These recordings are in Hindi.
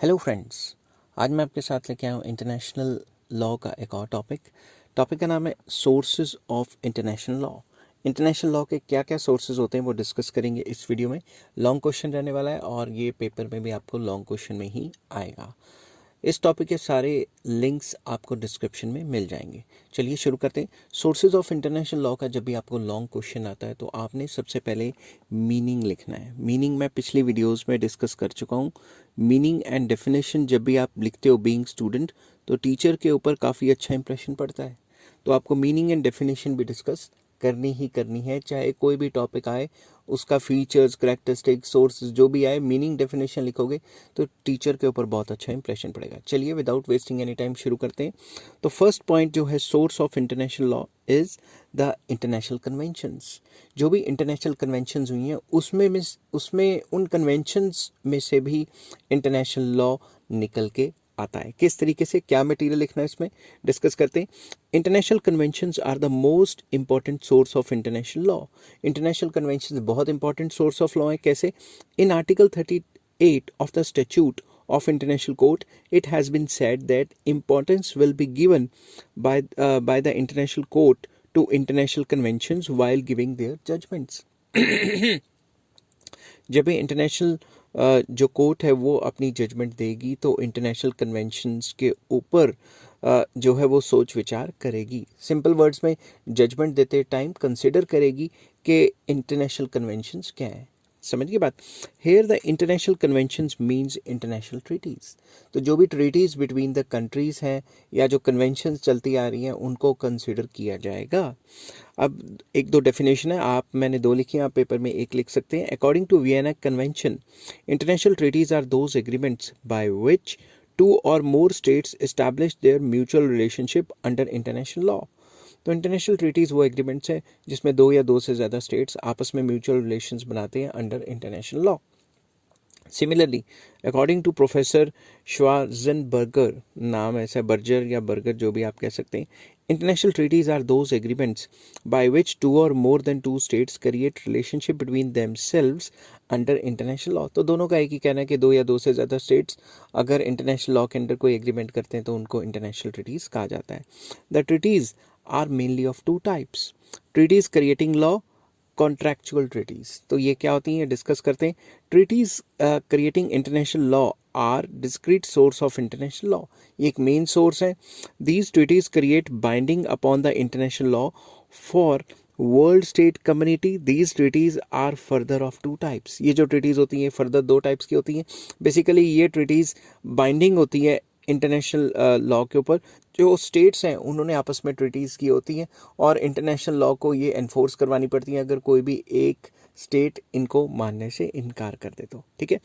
हेलो फ्रेंड्स, आज मैं आपके साथ लेके आया हूँ इंटरनेशनल लॉ का एक और टॉपिक का नाम है sources of international law. International law के क्या क्या सोर्सेज होते हैं वो डिस्कस करेंगे इस वीडियो में। लॉन्ग क्वेश्चन रहने वाला है और ये पेपर में भी आपको लॉन्ग क्वेश्चन में ही आएगा। इस टॉपिक के सारे लिंक्स आपको डिस्क्रिप्शन में मिल जाएंगे। चलिए शुरू करते हैं। सोर्सेज ऑफ इंटरनेशनल लॉ का जब भी आपको लॉन्ग क्वेश्चन आता है तो आपने सबसे पहले मीनिंग लिखना है। मीनिंग मैं पिछली वीडियोस में डिस्कस कर चुका हूँ। मीनिंग एंड डेफिनेशन जब भी आप लिखते हो बीइंग स्टूडेंट तो टीचर के ऊपर काफ़ी अच्छा इंप्रेशन पड़ता है। तो आपको मीनिंग एंड डेफिनेशन भी डिस्कस करनी ही करनी है, चाहे कोई भी टॉपिक आए, उसका फीचर्स, करेक्टरिस्टिक्स, सोर्सेज जो भी आए, मीनिंग डेफिनेशन लिखोगे तो टीचर के ऊपर बहुत अच्छा इंप्रेशन पड़ेगा। चलिए विदाउट वेस्टिंग एनी टाइम शुरू करते हैं। तो फर्स्ट पॉइंट जो है source of international law is the international conventions. जो भी इंटरनेशनल कन्वेंशंस हुई हैं उसमें उन कन्वेंशंस में से भी इंटरनेशनल लॉ निकल के आता है। किस तरीके से, क्या मटेरियल लिखना है इसमें डिस्कस करते हैं। International conventions are the most important source of international law. International conventions बहुत इंपॉर्टेंट सोर्स ऑफ लॉ है। कैसे? In article 38 of the statute of international court, it has been said that importance will be given by the international court to international conventions while giving their judgments. जब भी इंटरनेशनल जो कोर्ट है वो अपनी जजमेंट देगी तो इंटरनेशनल कन्वेंशंस के ऊपर जो है वो सोच विचार करेगी। सिंपल वर्ड्स में जजमेंट देते टाइम कंसिडर करेगी कि इंटरनेशनल कन्वेंशंस क्या है। समझ गए बात? Here the international conventions means international treaties. तो जो भी ट्रीटीज बिटवीन द कंट्रीज हैं या जो कन्वेंशंस चलती आ रही हैं उनको कंसिडर किया जाएगा। अब एक दो डेफिनेशन है, मैंने दो लिखी हैं, आप पेपर में एक लिख सकते हैं। According to Vienna Convention, international treaties are those agreements by which two or more states establish their mutual relationship under international law. तो इंटरनेशनल ट्रीटीज़ वो एग्रीमेंट्स हैं जिसमें दो या दो से ज़्यादा स्टेट्स आपस में म्यूचुअल रिलेशंस बनाते हैं under international law. Similarly according to professor Schwarzenberger, नाम ऐसा बर्जर या बर्गर जो भी आप कह सकते हैं, international treaties are those agreements by which two or more than two states create relationship between themselves under international law. तो दोनों का एक ही कहना है कि दो या दो से ज़्यादा स्टेट्स अगर इंटरनेशनल लॉ के अंडर कोई एग्रीमेंट करते हैं तो उनको इंटरनेशनल ट्रीटीज कहा जाता है। The treaties are mainly of two types, treaties creating law, contractual treaties. तो ये क्या होती हैं डिस्कस करते हैं। Treaties creating international law are discrete source of international law, ये एक मेन सोर्स है। These treaties create binding upon the international law for world state community. These treaties are further of two types. ये जो ट्रीटीज होती हैं फर्दर दो टाइप्स की होती हैं। बेसिकली ये ट्रीटीज बाइंडिंग होती है इंटरनेशनल लॉ के ऊपर, जो स्टेट्स हैं उन्होंने आपस में ट्रीटीज़ की होती हैं और इंटरनेशनल लॉ को ये एनफोर्स करवानी पड़ती है अगर कोई भी एक स्टेट इनको मानने से इनकार कर दे तो। ठीक है,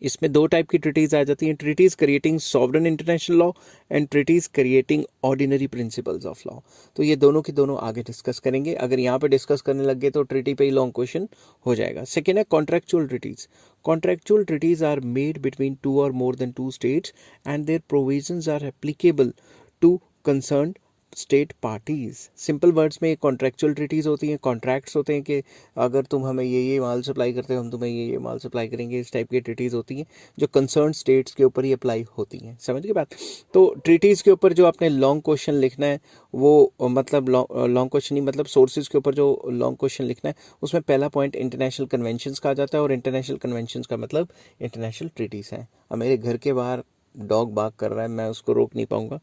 इसमें दो टाइप की ट्रीटीज़ आ जाती हैं, treaties creating sovereign international law and treaties creating ordinary principles of law. तो ये दोनों की दोनों आगे डिस्कस करेंगे। अगर यहाँ पे डिस्कस करने लग गए तो ट्रीटी पे ही लॉन्ग क्वेश्चन हो जाएगा। सेकेंड है contractual treaties. Contractual treaties are made between two or more than two states and their provisions are applicable to concern state parties. Simple words में कॉन्ट्रैक्चुअल ट्रीटीज होती हैं, कॉन्ट्रैक्ट्स होते हैं कि अगर तुम हमें ये माल सप्लाई करते हो हम तुम्हें ये माल सप्लाई करेंगे। इस टाइप की ट्रीटीज होती हैं जो कंसर्न स्टेट्स के ऊपर ही अप्लाई होती हैं। समझ गए बात? तो ट्रीटीज के ऊपर जो आपने लॉन्ग क्वेश्चन लिखना है वो मतलब लॉन्ग क्वेश्चन ही मतलब सोर्सेज के ऊपर जो लॉन्ग क्वेश्चन लिखना है उसमें पहला पॉइंट इंटरनेशनल कन्वेंशंस का आ जाता है और इंटरनेशनल कन्वेंशंस का मतलब इंटरनेशनल ट्रीटीज है। अब मेरे घर के बाहर डॉग बाग कर रहा है, मैं उसको रोक नहीं पाऊंगा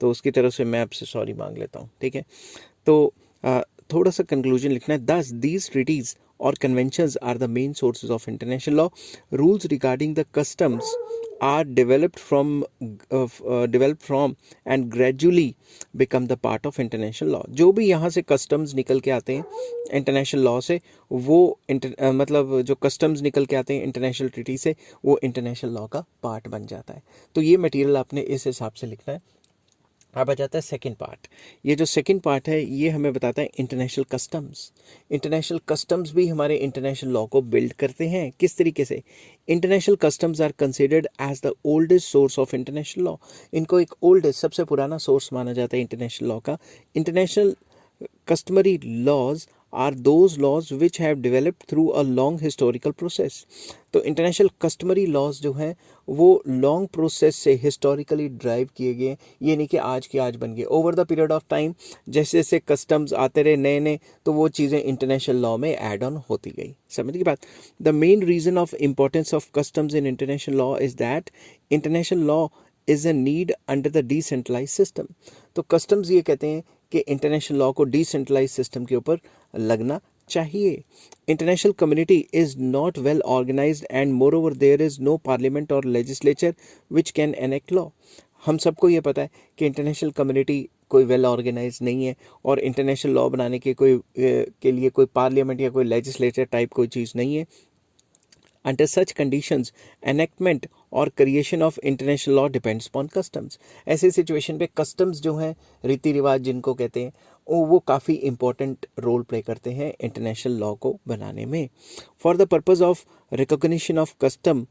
तो उसकी तरफ से मैं आपसे सॉरी मांग लेता हूँ। ठीक है, तो थोड़ा सा कंक्लूजन लिखना है। दस दीज ट्रीटीज और conventions are the main sources of international law. Rules regarding the customs are developed from and gradually become the part of international law। जो भी यहाँ से कस्टम्स निकल के आते हैं इंटरनेशनल लॉ से वो मतलब जो कस्टम्स निकल के आते हैं इंटरनेशनल ट्रीटी से वो इंटरनेशनल लॉ का पार्ट बन जाता है। तो ये मटेरियल आपने इस हिसाब से लिखना है। अब आ जाता है सेकंड पार्ट। ये जो सेकंड पार्ट है ये हमें बताता है इंटरनेशनल कस्टम्स। इंटरनेशनल कस्टम्स भी हमारे इंटरनेशनल लॉ को बिल्ड करते हैं। किस तरीके से? International customs are considered as the oldest source of international law. इनको एक ओल्डेस्ट सबसे पुराना सोर्स माना जाता है इंटरनेशनल लॉ का। International customary laws are those laws which have developed through a long historical process. तो इंटरनेशनल कस्टमरी लॉज जो हैं वो लॉन्ग प्रोसेस से हिस्टोरिकली ड्राइव किए गए, ये नहीं कि आज के आज बन गए। Over the period of time जैसे जैसे कस्टम्स आते रहे नए नए, तो वो चीज़ें इंटरनेशनल लॉ में ऐड ऑन होती गई। समझ की बात। The main reason of importance of customs in international law is that international law is a need under the decentralise system. तो कस्टम्स ये कहते हैं कि इंटरनेशनल लॉ को डिसेंट्रलाइज सिस्टम के ऊपर लगना चाहिए। International community is not well organised and moreover there is no parliament or legislature which can enact law. हम सबको ये पता है कि इंटरनेशनल कम्युनिटी कोई वेल ऑर्गेनाइज नहीं है और इंटरनेशनल लॉ बनाने के लिए कोई पार्लियामेंट या कोई लेजिस्लेचर टाइप कोई चीज़ नहीं है। Under such conditions, enactment और creation of international law depends upon customs. ऐसी सिचुएशन पे कस्टम्स जो हैं, रीति रिवाज जिनको कहते हैं, वो काफ़ी इंपॉर्टेंट रोल प्ले करते हैं इंटरनेशनल लॉ को बनाने में। For the purpose of recognition of custom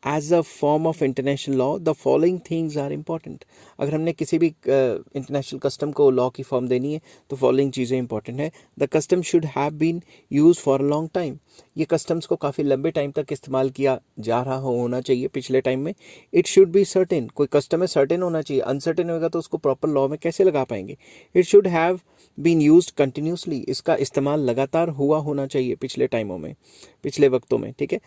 as a form of international law the following things are important. अगर हमने किसी भी इंटरनेशनल कस्टम को लॉ की फॉर्म देनी है तो फॉलोइंग चीज़ें इंपॉर्टेंट है। The custom should have been use for a long time. ये कस्टम्स को काफ़ी लंबे टाइम तक इस्तेमाल किया जा रहा होना चाहिए पिछले टाइम में। It should be certain. कोई कस्टम है सर्टेन होना चाहिए, अनसर्टेन होगा तो उसको प्रॉपर लॉ में कैसे लगा पाएंगे। It should have been used continuously. इसका इस्तेमाल लगातार हुआ होना चाहिए पिछले टाइमों में, पिछले वक्तों में, ठीक है।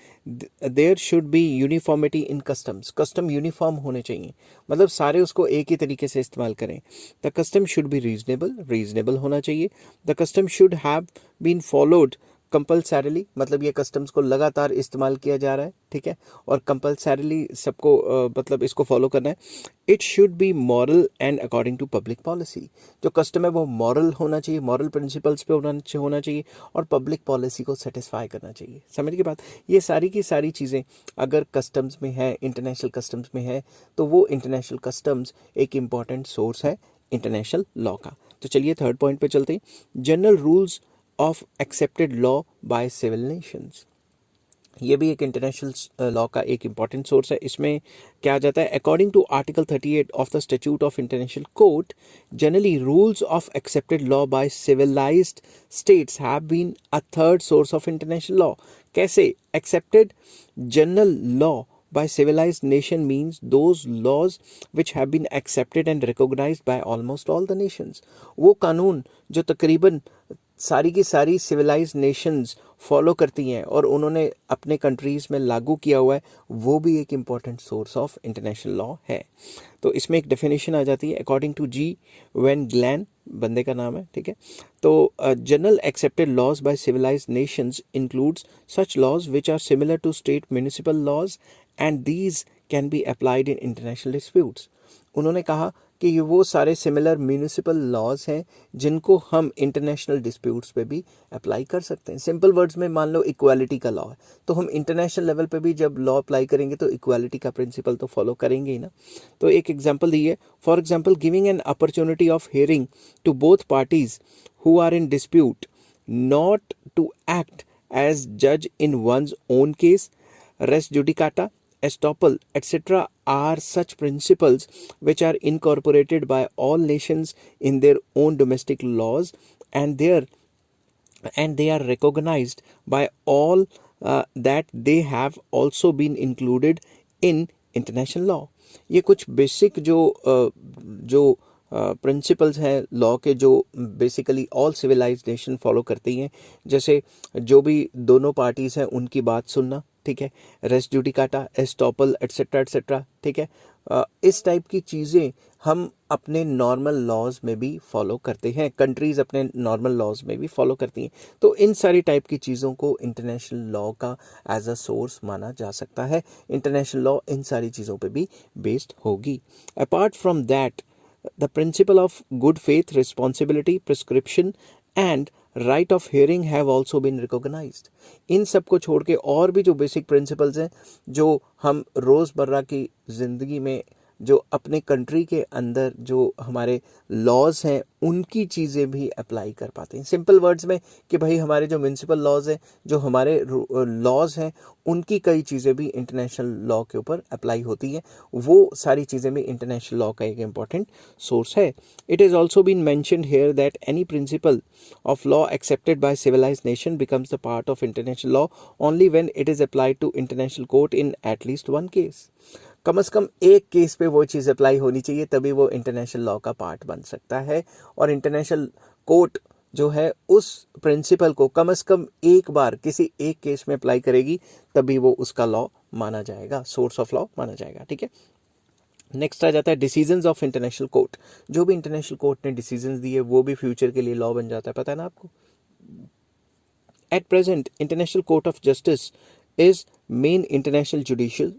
There should be uniformity in customs. Custom uniform होने चाहिए, मतलब सारे उसको एक ही तरीके से इस्तेमाल करें। The custom should be reasonable. Reasonable होना चाहिए। The custom should have been followed compulsorily, मतलब ये कस्टम्स को लगातार इस्तेमाल किया जा रहा है, ठीक है, और कंपल्सरीली सबको मतलब इसको फॉलो करना है। It should be moral and according to public policy. जो कस्टम है वो मॉरल होना चाहिए, मॉरल प्रिंसिपल्स पे होना चाहिए और पब्लिक पॉलिसी को सेटिस्फाई करना चाहिए। समझ की बात। ये सारी की सारी चीज़ें अगर कस्टम्स में है, इंटरनेशनल कस्टम्स में है, तो वो इंटरनेशनल कस्टम्स एक इम्पॉर्टेंट सोर्स है इंटरनेशनल लॉ का। तो चलिए थर्ड पॉइंट पे चलते हैं। General rules of accepted law by civil nations. ये भी एक इंटरनेशनल लॉ का एक इंपॉर्टेंट सोर्स है। इसमें क्या आ जाता है, according to article 38 of the statute of international court, generally rules of accepted law by civilised states have been a third source of international law. कैसे? Accepted general law by civilized nation means those laws which have been accepted and recognized by almost all the nations। वो कानून जो तकरीबन सारी की सारी सिविलाइज्ड नेशंस फॉलो करती हैं और उन्होंने अपने कंट्रीज़ में लागू किया हुआ है, वो भी एक important source of international law है। तो इसमें एक डेफिनेशन आ जाती है according to G von Glahn, बंदे का नाम है, ठीक है। तो general accepted laws by civilised nations includes such laws which are similar to state municipal laws and these can be applied in international disputes. उन्होंने कहा कि ये वो सारे सिमिलर म्यूनिसिपल लॉज हैं जिनको हम इंटरनेशनल डिस्प्यूट्स पे भी अप्लाई कर सकते हैं। सिंपल वर्ड्स में मान लो इक्वालिटी का लॉ है, तो हम इंटरनेशनल लेवल पे भी जब लॉ अप्लाई करेंगे तो इक्वालिटी का प्रिंसिपल तो फॉलो करेंगे ही ना। तो एक एग्जांपल दी है, for example giving an opportunity of hearing to both parties who are in dispute not to act as जज in one's own case, res judicata, estoppel, etc. are such principles which are incorporated by all nations in their own domestic laws and they are recognized by all that they have also been included in international law। ये कुछ बेसिक जो प्रिंसिपल्स हैं लॉ के जो basically all civilised nation follow करती हैं, जैसे जो भी दोनों पार्टीज़ हैं उनकी बात सुनना, ठीक है, race judicata, estoppel, etcetera etcetera, ठीक है। इस टाइप की चीज़ें हम अपने नॉर्मल लॉज में भी फॉलो करते हैं, कंट्रीज़ अपने नॉर्मल लॉज में भी फॉलो करती हैं। तो इन सारी टाइप की चीज़ों को इंटरनेशनल लॉ का एज अ सोर्स माना जा सकता है। इंटरनेशनल लॉ इन सारी चीज़ों पे भी बेस्ड होगी। Apart from that the principle of good faith, responsibility, prescription and right of hearing have also been recognized। इन सब को छोड़ के और भी जो बेसिक प्रिंसिपल्स हैं जो हम रोज़मर्रा की ज़िंदगी में जो अपने कंट्री के अंदर जो हमारे लॉज हैं उनकी चीज़ें भी अप्लाई कर पाते हैं। सिंपल वर्ड्स में कि भाई हमारे जो म्यूनसिपल लॉज हैं, जो हमारे लॉज हैं, उनकी कई चीज़ें भी इंटरनेशनल लॉ के ऊपर अप्लाई होती हैं। वो सारी चीज़ें भी इंटरनेशनल लॉ का एक इम्पॉर्टेंट सोर्स है। It is also been mentioned here that any principle of law accepted by civilized nation becomes the part of international law only when it is applied to international court in at least one case. कम से कम एक केस पे वो चीज़ अप्लाई होनी चाहिए, तभी वो इंटरनेशनल लॉ का पार्ट बन सकता है। और इंटरनेशनल कोर्ट जो है उस प्रिंसिपल को कम से कम एक बार किसी एक केस में अप्लाई करेगी, तभी वो उसका लॉ माना जाएगा, सोर्स ऑफ लॉ माना जाएगा। ठीक है, नेक्स्ट आ जाता है डिसीजंस ऑफ इंटरनेशनल कोर्ट। जो भी इंटरनेशनल कोर्ट ने डिसीजंस दिए वो भी फ्यूचर के लिए लॉ बन जाता है, पता है ना आपको। At present international court of justice is main international judicial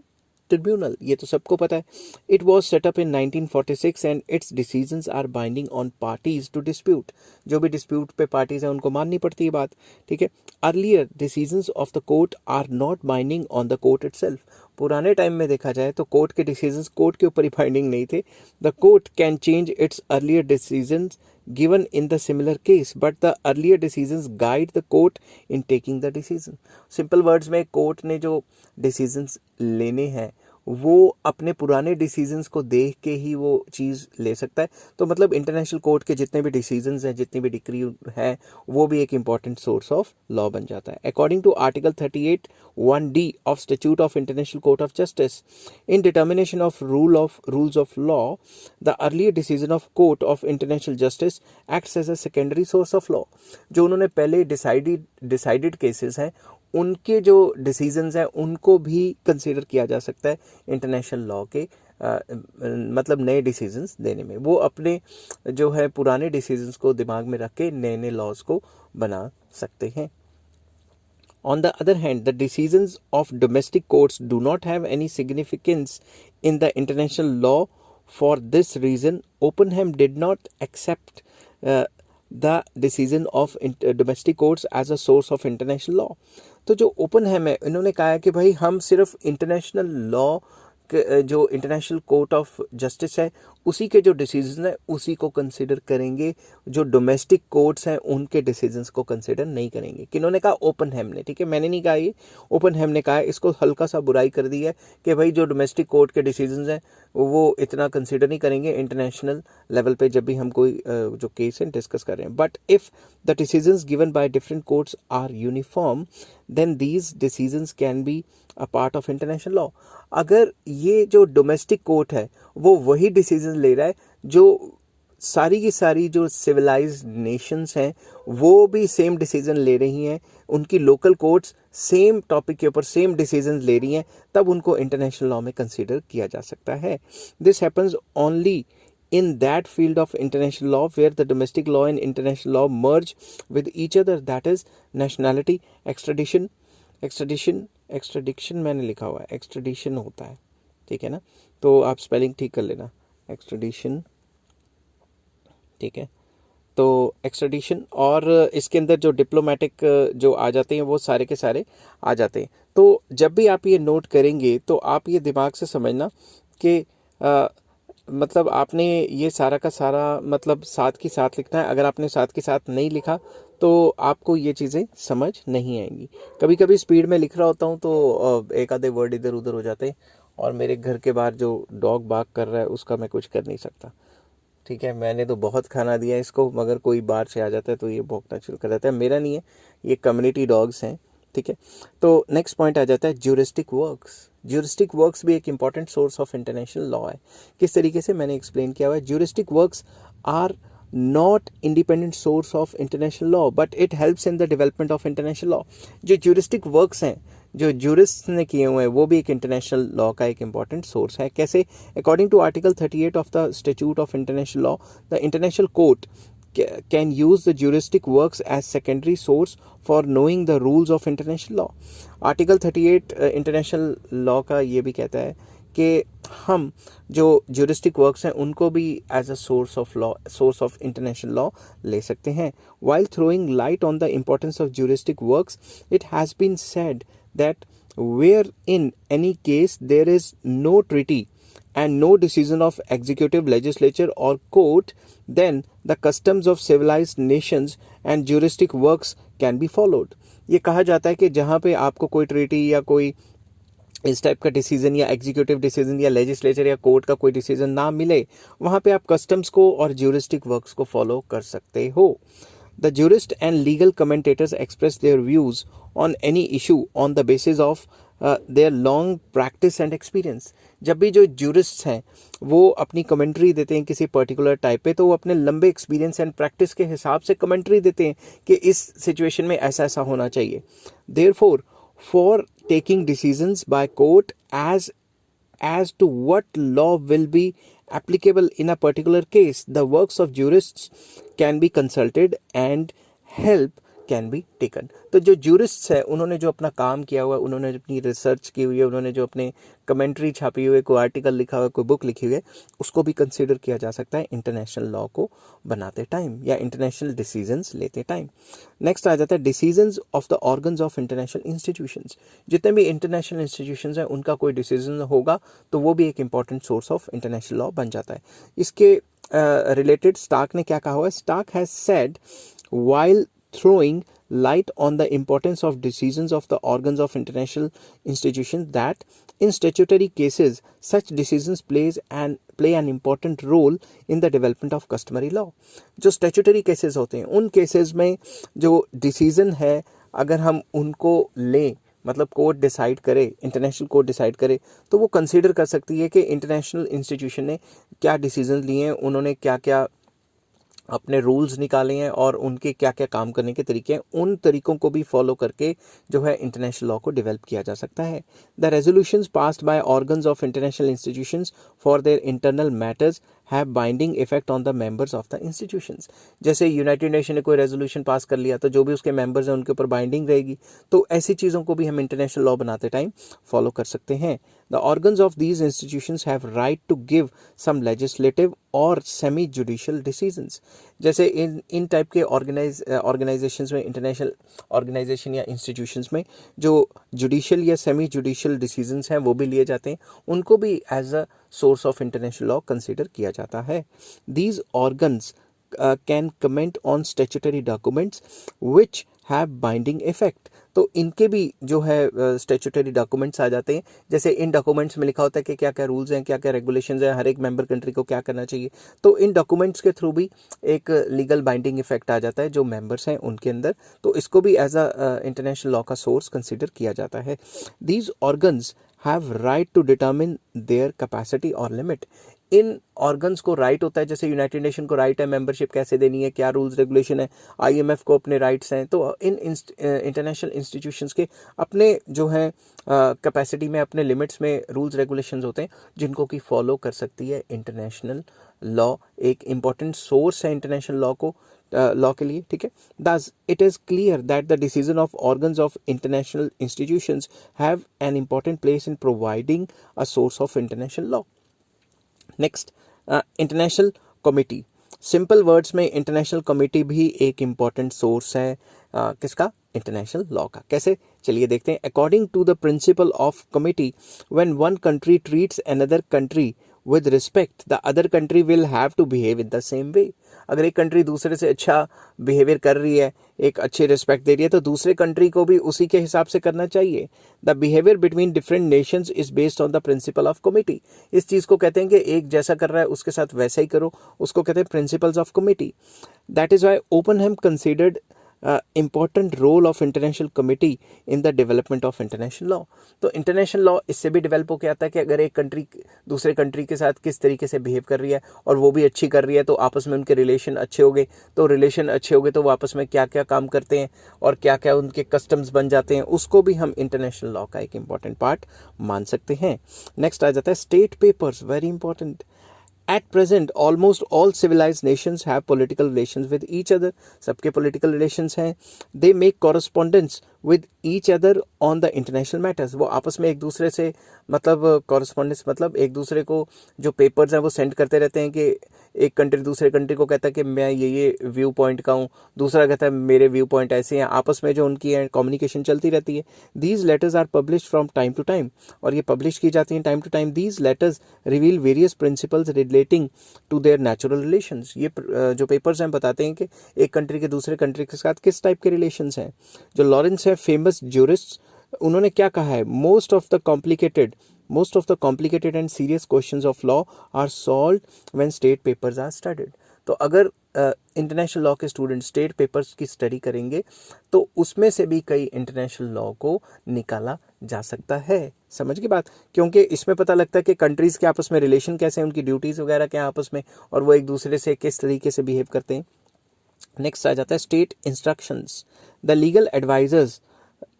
tribunal, ये तो सबको पता है। It was set up in 1946 and its decisions are binding on parties to dispute. जो भी डिस्प्यूट पे पार्टीज हैं उनको माननी पड़ती है बात। ठीक है, earlier decisions of the court are not binding on the court itself. पुराने टाइम में देखा जाए तो कोर्ट के डिसीजंस कोर्ट के ऊपर ही बाइंडिंग नहीं थे। The court can change it's earlier decisions given in the similar case, but the earlier decisions guide the court in taking the decision. Simple words में कोर्ट ने जो decisions लेने हैं वो अपने पुराने डिसीजंस को देख के ही वो चीज़ ले सकता है। तो मतलब इंटरनेशनल कोर्ट के जितने भी डिसीजंस हैं, जितनी भी डिक्री है, वो भी एक इंपॉर्टेंट सोर्स ऑफ लॉ बन जाता है। According to article 38(1)(d of statute of international court of justice, in determination of rules of law, the earlier decision of court of international justice acts as a secondary source of law. जो उन्होंने पहले डिसाइडेड केसेस हैं उनके जो डिसीजंस हैं उनको भी कंसीडर किया जा सकता है इंटरनेशनल लॉ के मतलब नए डिसीजंस देने में। वो अपने जो है पुराने डिसीजंस को दिमाग में रख के नए नए लॉज को बना सकते हैं। On the other hand, the decisions of domestic courts do not have any significance in the international law. For this reason, Oppenheim did not accept the decision of domestic courts as a source of international law. तो जो ओपनहेम है इन्होंने कहा है कि भाई हम सिर्फ इंटरनेशनल लॉ जो इंटरनेशनल कोर्ट ऑफ जस्टिस है उसी के जो डिसीजन है उसी को कंसिडर करेंगे, जो डोमेस्टिक कोर्ट्स हैं उनके डिसीजंस को कंसिडर नहीं करेंगे। किन्होंने कहा? ओपनहेम ने। ठीक है, मैंने नहीं कहा, ये ओपनहेम ने कहा है। इसको हल्का सा बुराई कर दी है कि भाई जो डोमेस्टिक कोर्ट के डिसीजंस हैं वो इतना कंसिडर नहीं करेंगे इंटरनेशनल लेवल पे जब भी हम कोई जो केस है डिस्कस कर रहे हैं। But if the decisions given by different courts are uniform then these decisions can be a part of international law. अगर ये जो डोमेस्टिक कोर्ट है वो वही डिसीजन ले रहा है जो सारी की सारी जो सिविलाइज्ड नेशंस हैं वो भी सेम डिसीजन ले रही हैं, उनकी लोकल कोर्ट्स सेम टॉपिक के ऊपर सेम डिसीजन ले रही हैं, तब उनको इंटरनेशनल लॉ में कंसीडर किया जा सकता है। This happens only in that field of international law where the domestic law and international law merge with each other, that is nationality, extradition मैंने लिखा हुआ है, extradition होता है, ठीक है ना, तो आप स्पेलिंग ठीक कर लेना, extradition, ठीक है। तो एक्स्ट्रेडिशन और इसके अंदर जो डिप्लोमेटिक जो आ जाते हैं वो सारे के सारे आ जाते हैं। तो जब भी आप ये नोट करेंगे तो आप ये दिमाग से समझना कि मतलब आपने ये सारा का सारा मतलब साथ के साथ लिखना है। अगर आपने साथ के साथ नहीं लिखा तो आपको ये चीज़ें समझ नहीं आएंगी। कभी कभी स्पीड में लिख रहा होता हूँ तो एक आधे वर्ड इधर उधर हो जाते हैं, और मेरे घर के बाहर जो डॉग बाग कर रहा है उसका मैं कुछ कर नहीं सकता। ठीक है, मैंने तो बहुत खाना दिया इसको, मगर कोई बाहर से आ जाता है तो ये भौंकना शुरू कर देता है। मेरा नहीं है, ये कम्युनिटी डॉग्स हैं। ठीक है, तो नेक्स्ट पॉइंट आ जाता है ज्यूरिस्टिक वर्क्स। ज्यूरिस्टिक वर्क्स भी एक important source of international law है। किस तरीके से मैंने एक्सप्लेन किया हुआ है, juristic works are not independent source of international law but it helps in the development of international law. जो ज्यूरिस्टिक वर्क्स हैं जो ज्यूरिस्ट ने किए हुए हैं वो भी एक इंटरनेशनल लॉ का एक इंपॉर्टेंट सोर्स है। कैसे? According to article 38 of the statute of international law, the international court can use the juristic works as secondary source for knowing the rules of international law. Article 38 international law का ये भी कहता है कि हम जो ज्यूरिस्टिक वर्क्स हैं उनको भी as a source of law, source of international law ले सकते हैं। While throwing light on the importance of juristic works, it has been said that where in any case there is no treaty and no decision of executive, legislature or court, then the customs of civilized nations and juristic works can be followed. ये कहा जाता है कि जहाँ पे आपको कोई ट्रीटी या कोई इस टाइप का डिसीजन या एग्जीक्यूटिव डिसीजन या लेजिस्लेचर या कोर्ट का कोई डिसीजन ना मिले, वहाँ पे आप कस्टम्स को और ज्यूरिस्टिक वर्क्स को फॉलो कर सकते हो. The jurists and legal commentators express their views on any issue on the basis of their long practice and experience. जब भी जो jurists हैं वो अपनी कमेंट्री देते हैं किसी पर्टिकुलर टाइप पे, तो वो अपने लंबे एक्सपीरियंस एंड प्रैक्टिस के हिसाब से कमेंट्री देते हैं कि इस सिचुएशन में ऐसा ऐसा होना चाहिए. Therefore, for taking decisions by court as to what law will be applicable in a particular case, the works of jurists can be consulted and help can be taken. तो जो jurists है उन्होंने जो अपना काम किया हुआ है, उन्होंने अपनी रिसर्च की हुई है, उन्होंने जो अपने कमेंट्री छापी हुई है, कोई आर्टिकल लिखा हुआ है, कोई बुक लिखी हुई है, उसको भी कंसिडर किया जा सकता है इंटरनेशनल लॉ को बनाते टाइम या इंटरनेशनल डिसीजंस लेते टाइम. नेक्स्ट आ जाता है decisions of the organs of international institutions. जितने भी इंटरनेशनल इंस्टीट्यूशंस हैं उनका कोई डिसीजन होगा तो वो भी एक important source of international law बन जाता है. इसके रिलेटेड स्टार्क ने क्या कहा हुआ है? Starke has said while throwing light on the importance of decisions of the organs of international institutions that in statutory cases such decisions play an important role in the development of customary law. जो statutory cases होते हैं उन cases में जो decision है अगर हम उनको लें, मतलब कोर्ट डिसाइड करे, इंटरनेशनल कोर्ट डिसाइड करे, तो वो कंसीडर कर सकती है कि इंटरनेशनल इंस्टीट्यूशन ने क्या डिसीजन लिए हैं, उन्होंने क्या क्या अपने रूल्स निकाले हैं और उनके क्या क्या काम करने के तरीके हैं, उन तरीकों को भी फॉलो करके जो है इंटरनेशनल लॉ को डेवलप किया जा सकता है. The resolutions passed by organs of international institutions for their internal matters have binding effect on the members of the institutions. जैसे यूनाइटेड नेशन ने कोई रेजोल्यूशन पास कर लिया तो जो भी उसके मेंबर्स हैं उनके ऊपर बाइंडिंग रहेगी, तो ऐसी चीज़ों को भी हम इंटरनेशनल लॉ बनाते टाइम फॉलो कर सकते हैं. The organs of these institutions have right to give some legislative or semi-judicial decisions. जैसे इन टाइप के ऑर्गेनाइजेशंस में, इंटरनेशनल ऑर्गेनाइजेशन या इंस्टीट्यूशंस में जो जुडिशियल या सेमी जुडिशियल डिसीजंस हैं वो भी लिए जाते हैं, उनको भी as a source of international law consider किया जाता है. These organs can comment on statutory documents which have binding effect. तो इनके भी जो है स्टैट्यूटरी डॉक्यूमेंट्स आ जाते हैं. जैसे इन डॉक्यूमेंट्स में लिखा होता है कि क्या क्या रूल्स हैं, क्या क्या रेगुलेशंस हैं, हर एक मेंबर कंट्री को क्या करना चाहिए. तो इन डॉक्यूमेंट्स के थ्रू भी एक लीगल बाइंडिंग इफेक्ट आ जाता है जो मेंबर्स हैं उनके अंदर, तो इसको भी एज अ इंटरनेशनल लॉ का सोर्स कंसिडर किया जाता है. These organs have right to determine their capacity और लिमिट. इन ऑर्गन्स को राइट होता है, जैसे यूनाइटेड नेशन को राइट है मेंबरशिप कैसे देनी है, क्या रूल्स रेगुलेशन है, आईएमएफ को अपने राइट्स हैं, तो इन इंटरनेशनल इंस्टीट्यूशंस के अपने जो है कैपेसिटी में, अपने लिमिट्स में रूल्स रेगुलेशंस होते हैं जिनको कि फॉलो कर सकती है इंटरनेशनल लॉ. एक इम्पॉर्टेंट सोर्स है इंटरनेशनल लॉ को लॉ के लिए, ठीक है. Thus, it is clear that the decision of organs of international institutions have an important place in providing a source of international law. Next, international committee. Simple words में इंटरनेशनल कमिटी भी एक इम्पॉर्टेंट सोर्स है किसका? इंटरनेशनल लॉ का. कैसे? चलिए देखते हैं. According to the principle of comity, when one country treats another country with respect, the other country will have to behave in the same way. अगर एक कंट्री दूसरे से अच्छा बिहेवियर कर रही है, एक अच्छी रिस्पेक्ट दे रही है, तो दूसरे कंट्री को भी उसी के हिसाब से करना चाहिए. The behaviour between different Nations is based on the principle of committee. इस चीज़ को कहते हैं कि एक जैसा कर रहा है उसके साथ वैसा ही करो, उसको कहते हैं principles of comity. That is why Oppenheim considered important role of international committee in the development of international law. तो इंटरनेशनल लॉ इससे भी डेवलप होकर आता है कि अगर एक कंट्री दूसरे कंट्री के साथ किस तरीके से बिहेव कर रही है और वो भी अच्छी कर रही है, तो आपस में उनके रिलेशन अच्छे हो गए, तो रिलेशन अच्छे हो गए तो वो आपस में क्या क्या काम करते हैं और क्या क्या उनके कस्टम्स बन जाते हैं, उसको भी हम इंटरनेशनल लॉ का एक इंपॉर्टेंट पार्ट मान सकते हैं. नेक्स्ट आ जाता है state papers. Very important. At present, almost all civilized nations have political relations with each other. सबके political relations हैं. They make correspondence with each other on the international matters. वो आपस में एक दूसरे से मतलब correspondence मतलब एक दूसरे को जो papers हैं वो send करते रहते हैं कि एक कंट्री दूसरे कंट्री को कहता है कि मैं ये व्यू पॉइंट का हूँ, दूसरा कहता है मेरे व्यू पॉइंट ऐसे हैं, आपस में जो उनकी कम्युनिकेशन चलती रहती है। These letters are publish from time to time, और ये पब्लिश की जाती हैं time to time. These letters reveal various principles relating to their natural relations. ये जो पेपर्स हैं बताते हैं कि एक कंट्री के दूसरे कंट्री के साथ किस टाइप के रिलेशंस हैं। जो लॉरेंस है फेमस ज्यूरिस्ट, उन्होंने क्या कहा है, most of the complicated and serious questions of law are solved when state papers are studied. तो अगर इंटरनेशनल लॉ के स्टूडेंट स्टेट पेपर्स की स्टडी करेंगे तो उसमें से भी कई इंटरनेशनल लॉ को निकाला जा सकता है। समझ की बात, क्योंकि इसमें पता लगता है कि कंट्रीज़ के आपस में रिलेशन कैसे हैं, उनकी ड्यूटीज़ वगैरह क्या आपस में, और वो एक दूसरे से किस तरीके से बिहेव करते हैं। नेक्स्ट आ जाता है state instructions. The legal advisers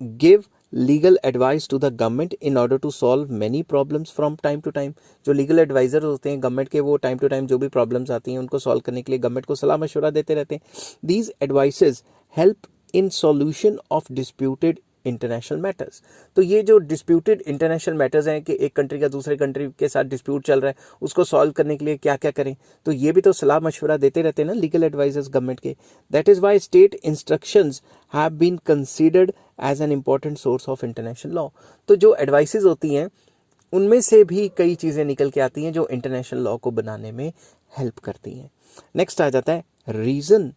give legal advice to the government in order to solve many problems from time to time. जो लीगल एडवाइजर होते हैं गवर्नमेंट के, वो टाइम टू टाइम जो भी प्रॉब्लम्स आती हैं उनको सॉल्व करने के लिए गवर्नमेंट को सलाह मशवरा देते रहते हैं। These advices help in solution of disputed international matters. तो ये जो डिस्प्यूटेड इंटरनेशनल मैटर्स हैं कि एक कंट्री का दूसरे कंट्री के साथ डिस्प्यूट चल रहा है, उसको सॉल्व करने के लिए क्या क्या करें, तो ये भी तो सलाह मशवरा देते रहते हैं ना लीगल एडवाइजर्स गवर्नमेंट के। That is why state instructions have been considered as an important source of international law. तो जो एडवाइसेस होती हैं उनमें से भी कई चीज़ें निकल के आती हैं जो इंटरनेशनल लॉ को बनाने में हेल्प करती हैं। नेक्स्ट आ जाता है reason.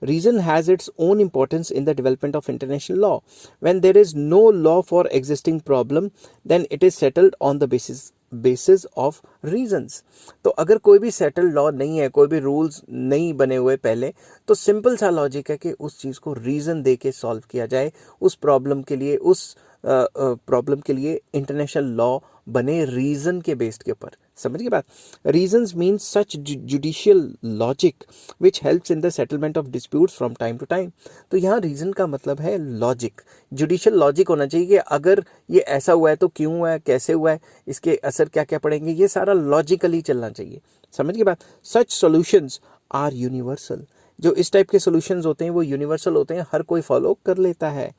Reason has its own importance in the development of international law. When there is no law for existing problem, then it is settled on the basis of reasons. तो अगर कोई भी सेटल्ड लॉ नहीं है, कोई भी रूल्स नहीं बने हुए पहले, तो सिंपल सा लॉजिक है कि उस चीज़ को रीज़न दे के सॉल्व किया जाए, उस प्रॉब्लम के लिए, उस प्रॉब्लम के लिए इंटरनेशनल लॉ बने रीज़न के बेस्ड के ऊपर। समझ गए बात। Reasons mean such judicial logic which helps in the settlement of disputes from time to time. तो यहाँ रीजन का मतलब है लॉजिक, जुडिशियल लॉजिक होना चाहिए कि अगर ये ऐसा हुआ है तो क्यों हुआ है, कैसे हुआ है, इसके असर क्या क्या पड़ेंगे, ये सारा लॉजिकली चलना चाहिए। समझ गए बात। सच सॉल्यूशंस आर यूनिवर्सल। जो इस टाइप के सॉल्यूशंस होते हैं वो यूनिवर्सल होते हैं, हर कोई फॉलो कर लेता है।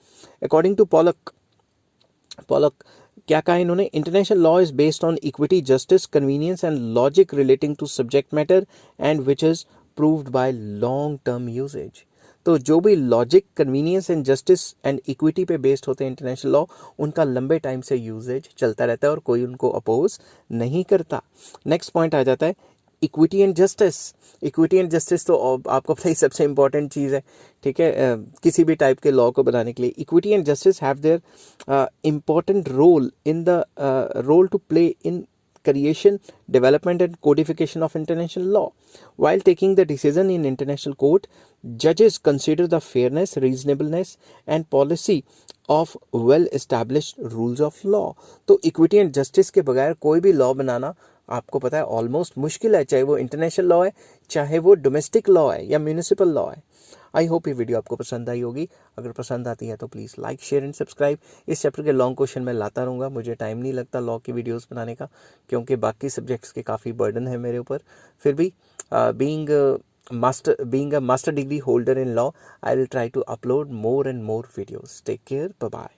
अकॉर्डिंग टू पॉलक क्या कहा इन्होंने, international law is based on equity, justice, convenience and logic relating to subject matter and which is proved by long term usage. तो जो भी logic, convenience and justice and equity पे बेस्ड होते हैं इंटरनेशनल लॉ, उनका लंबे टाइम से यूजेज चलता रहता है और कोई उनको अपोज नहीं करता। नेक्स्ट पॉइंट आ जाता है equity and justice. Equity and justice तो आपको पता ही सबसे इंपॉर्टेंट चीज़ है, ठीक है, किसी भी टाइप के लॉ को बनाने के लिए। Equity and justice have their important role in the role to play in creation, development and codification of international law. While taking the decision in international court, judges consider the fairness, reasonableness and policy of well-established rules of law. तो equity and justice के बगैर कोई भी लॉ बनाना आपको पता है ऑलमोस्ट मुश्किल है, चाहे वो इंटरनेशनल लॉ है, चाहे वो डोमेस्टिक लॉ है या म्यूनिसिपल लॉ है। आई होप ये वीडियो आपको पसंद आई होगी। अगर पसंद आती है तो please like, share and subscribe. इस चैप्टर के लॉन्ग क्वेश्चन मैं लाता रहूँगा, मुझे टाइम नहीं लगता लॉ की वीडियोस बनाने का, क्योंकि बाकी सब्जेक्ट्स के काफ़ी बर्डन है मेरे ऊपर। फिर भी being a master degree holder in law, I will try to upload more and more videos. Take care. Bye bye.